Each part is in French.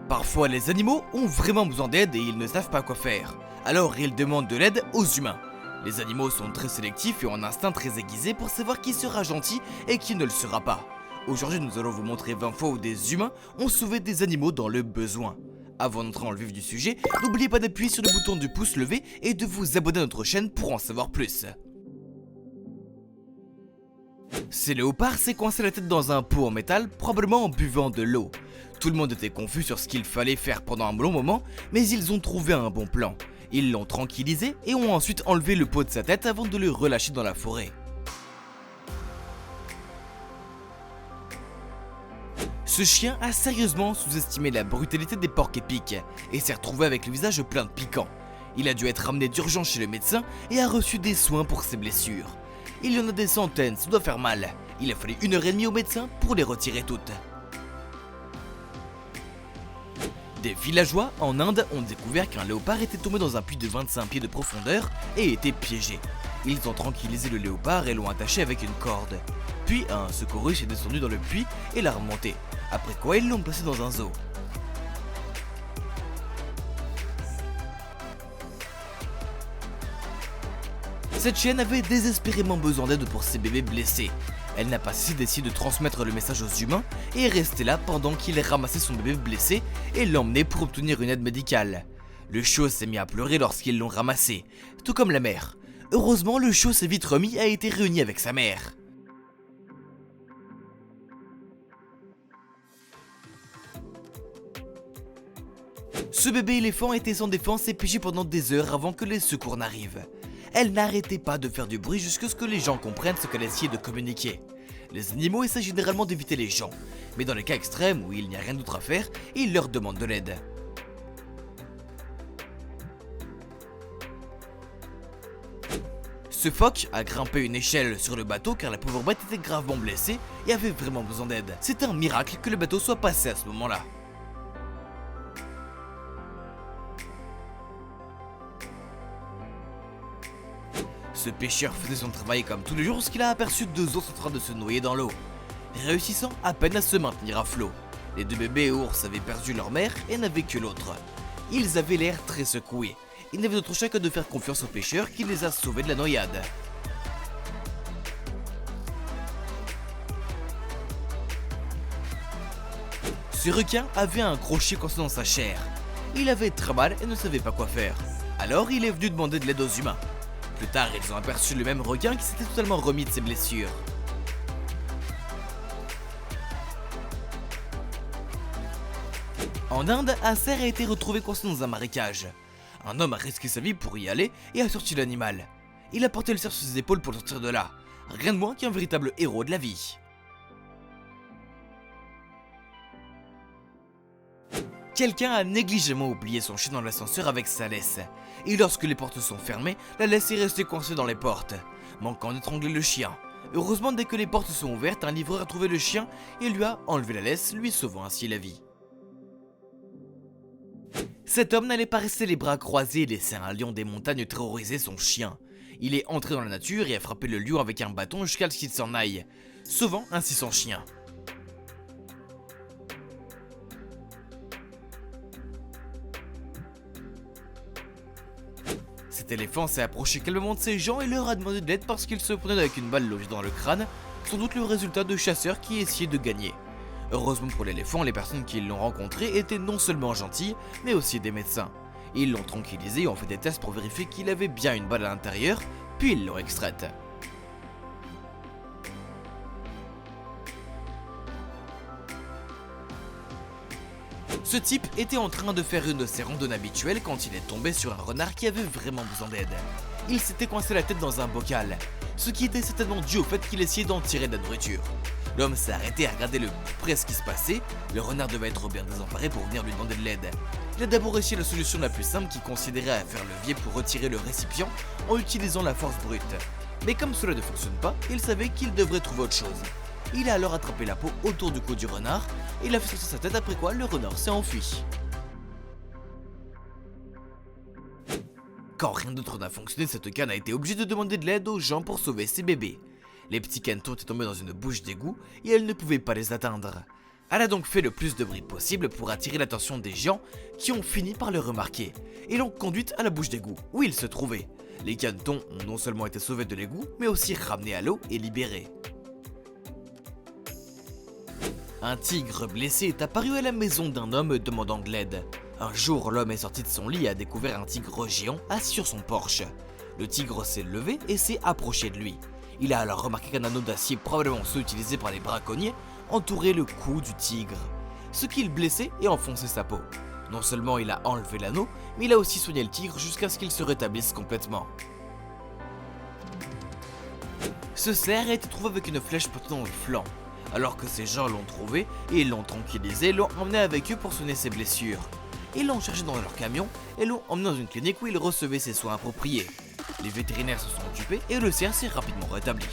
Parfois les animaux ont vraiment besoin d'aide et ils ne savent pas quoi faire. Alors ils demandent de l'aide aux humains. Les animaux sont très sélectifs et ont un instinct très aiguisé pour savoir qui sera gentil et qui ne le sera pas. Aujourd'hui nous allons vous montrer 20 fois où des humains ont sauvé des animaux dans le besoin. Avant d'entrer dans le vif du sujet, n'oubliez pas d'appuyer sur le bouton du pouce levé et de vous abonner à notre chaîne pour en savoir plus. Ce léopard s'est coincé la tête dans un pot en métal, probablement en buvant de l'eau. Tout le monde était confus sur ce qu'il fallait faire pendant un long moment, mais ils ont trouvé un bon plan. Ils l'ont tranquillisé et ont ensuite enlevé le pot de sa tête avant de le relâcher dans la forêt. Ce chien a sérieusement sous-estimé la brutalité des porcs-épics et s'est retrouvé avec le visage plein de piquants. Il a dû être ramené d'urgence chez le médecin et a reçu des soins pour ses blessures. Il y en a des centaines, ça doit faire mal. Il a fallu 1h30 au médecin pour les retirer toutes. Des villageois en Inde ont découvert qu'un léopard était tombé dans un puits de 25 pieds de profondeur et était piégé. Ils ont tranquillisé le léopard et l'ont attaché avec une corde. Puis un secouriste est descendu dans le puits et l'a remonté, après quoi ils l'ont placé dans un zoo. Cette chienne avait désespérément besoin d'aide pour ses bébés blessés. Elle n'a pas cessé d'essayer de transmettre le message aux humains et est restée là pendant qu'il ramassait son bébé blessé et l'emmenait pour obtenir une aide médicale. Le chiot s'est mis à pleurer lorsqu'ils l'ont ramassé, tout comme la mère. Heureusement, le chiot s'est vite remis et a été réuni avec sa mère. Ce bébé éléphant était sans défense et piégé pendant des heures avant que les secours n'arrivent. Elle n'arrêtait pas de faire du bruit jusqu'à ce que les gens comprennent ce qu'elle essayait de communiquer. Les animaux essaient généralement d'éviter les gens, mais dans les cas extrêmes où il n'y a rien d'autre à faire, ils leur demandent de l'aide. Ce phoque a grimpé une échelle sur le bateau car la pauvre bête était gravement blessée et avait vraiment besoin d'aide. C'est un miracle que le bateau soit passé à ce moment-là. Ce pêcheur faisait son travail comme tous les jours lorsqu'il a aperçu deux ours en train de se noyer dans l'eau, réussissant à peine à se maintenir à flot. Les deux bébés ours avaient perdu leur mère et n'avaient que l'autre. Ils avaient l'air très secoués. Il n'avait d'autre choix que de faire confiance au pêcheur qui les a sauvés de la noyade. Ce requin avait un crochet coincé dans sa chair. Il avait très mal et ne savait pas quoi faire. Alors il est venu demander de l'aide aux humains. Plus tard, ils ont aperçu le même requin qui s'était totalement remis de ses blessures. En Inde, un cerf a été retrouvé coincé dans un marécage. Un homme a risqué sa vie pour y aller et a sorti l'animal. Il a porté le cerf sur ses épaules pour le sortir de là. Rien de moins qu'un véritable héros de la vie. Quelqu'un a négligemment oublié son chien dans l'ascenseur avec sa laisse. Et lorsque les portes sont fermées, la laisse est restée coincée dans les portes, manquant d'étrangler le chien. Heureusement, dès que les portes sont ouvertes, un livreur a trouvé le chien et lui a enlevé la laisse, lui sauvant ainsi la vie. Cet homme n'allait pas rester les bras croisés et laisser un lion des montagnes terroriser son chien. Il est entré dans la nature et a frappé le lion avec un bâton jusqu'à ce qu'il s'en aille, sauvant ainsi son chien. Cet éléphant s'est approché calmement de ces gens et leur a demandé de l'aide parce qu'il se prenait avec une balle logée dans le crâne, sans doute le résultat de chasseurs qui essayaient de gagner. Heureusement pour l'éléphant, les personnes qui l'ont rencontré étaient non seulement gentilles, mais aussi des médecins. Ils l'ont tranquillisé et ont fait des tests pour vérifier qu'il avait bien une balle à l'intérieur, puis ils l'ont extraite. Ce type était en train de faire une de ses randonnées habituelles quand il est tombé sur un renard qui avait vraiment besoin d'aide. Il s'était coincé la tête dans un bocal, ce qui était certainement dû au fait qu'il essayait d'en tirer de la nourriture. L'homme s'est arrêté à regarder de près ce qui se passait, le renard devait être bien désemparé pour venir lui demander de l'aide. Il a d'abord essayé la solution la plus simple qui consisterait à faire levier pour retirer le récipient en utilisant la force brute. Mais comme cela ne fonctionne pas, il savait qu'il devrait trouver autre chose. Il a alors attrapé la peau autour du cou du renard et il a fait sortir sa tête après quoi le renard s'est enfui. Quand rien d'autre n'a fonctionné, cette canne a été obligée de demander de l'aide aux gens pour sauver ses bébés. Les petits cantons étaient tombés dans une bouche d'égout et elle ne pouvait pas les atteindre. Elle a donc fait le plus de bruit possible pour attirer l'attention des géants qui ont fini par le remarquer et l'ont conduite à la bouche d'égout où il se trouvait. Les canetons ont non seulement été sauvés de l'égout mais aussi ramenés à l'eau et libérés. Un tigre blessé est apparu à la maison d'un homme demandant de l'aide. Un jour, l'homme est sorti de son lit et a découvert un tigre géant assis sur son porche. Le tigre s'est levé et s'est approché de lui. Il a alors remarqué qu'un anneau d'acier, probablement ceux utilisés par les braconniers, entourait le cou du tigre, ce qui le blessait et enfonçait sa peau. Non seulement il a enlevé l'anneau, mais il a aussi soigné le tigre jusqu'à ce qu'il se rétablisse complètement. Ce cerf a été trouvé avec une flèche portée dans le flanc. Alors que ces gens l'ont trouvé et l'ont tranquillisé, l'ont emmené avec eux pour soigner ses blessures. Ils l'ont chargé dans leur camion et l'ont emmené dans une clinique où il recevait ses soins appropriés. Les vétérinaires se sont occupés et le cerf s'est rapidement rétabli.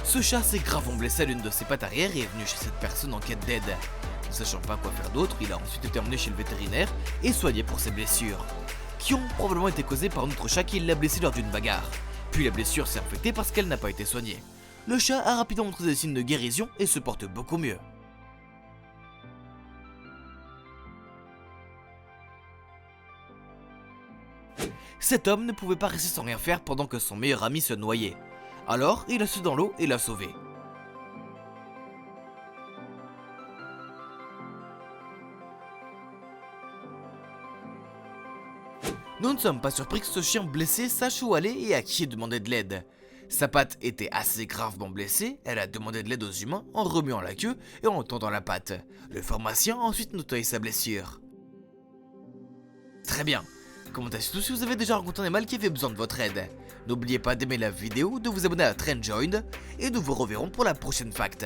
Ce chat s'est gravement blessé à l'une de ses pattes arrière et est venu chez cette personne en quête d'aide. Ne sachant pas quoi faire d'autre, il a ensuite été emmené chez le vétérinaire et soigné pour ses blessures, qui ont probablement été causées par notre chat qui l'a blessé lors d'une bagarre. Puis la blessure s'est infectée parce qu'elle n'a pas été soignée. Le chat a rapidement montré des signes de guérison et se porte beaucoup mieux. Cet homme ne pouvait pas rester sans rien faire pendant que son meilleur ami se noyait. Alors, il a sauté dans l'eau et l'a sauvé. Nous ne sommes pas surpris que ce chien blessé sache où aller et à qui demander de l'aide. Sa patte était assez gravement blessée, elle a demandé de l'aide aux humains en remuant la queue et en tendant la patte. Le pharmacien a ensuite nettoyé sa blessure. Très bien. Commentez surtout si vous avez déjà rencontré un animal qui avait besoin de votre aide. N'oubliez pas d'aimer la vidéo, de vous abonner à TrendJoin et nous vous reverrons pour la prochaine fact.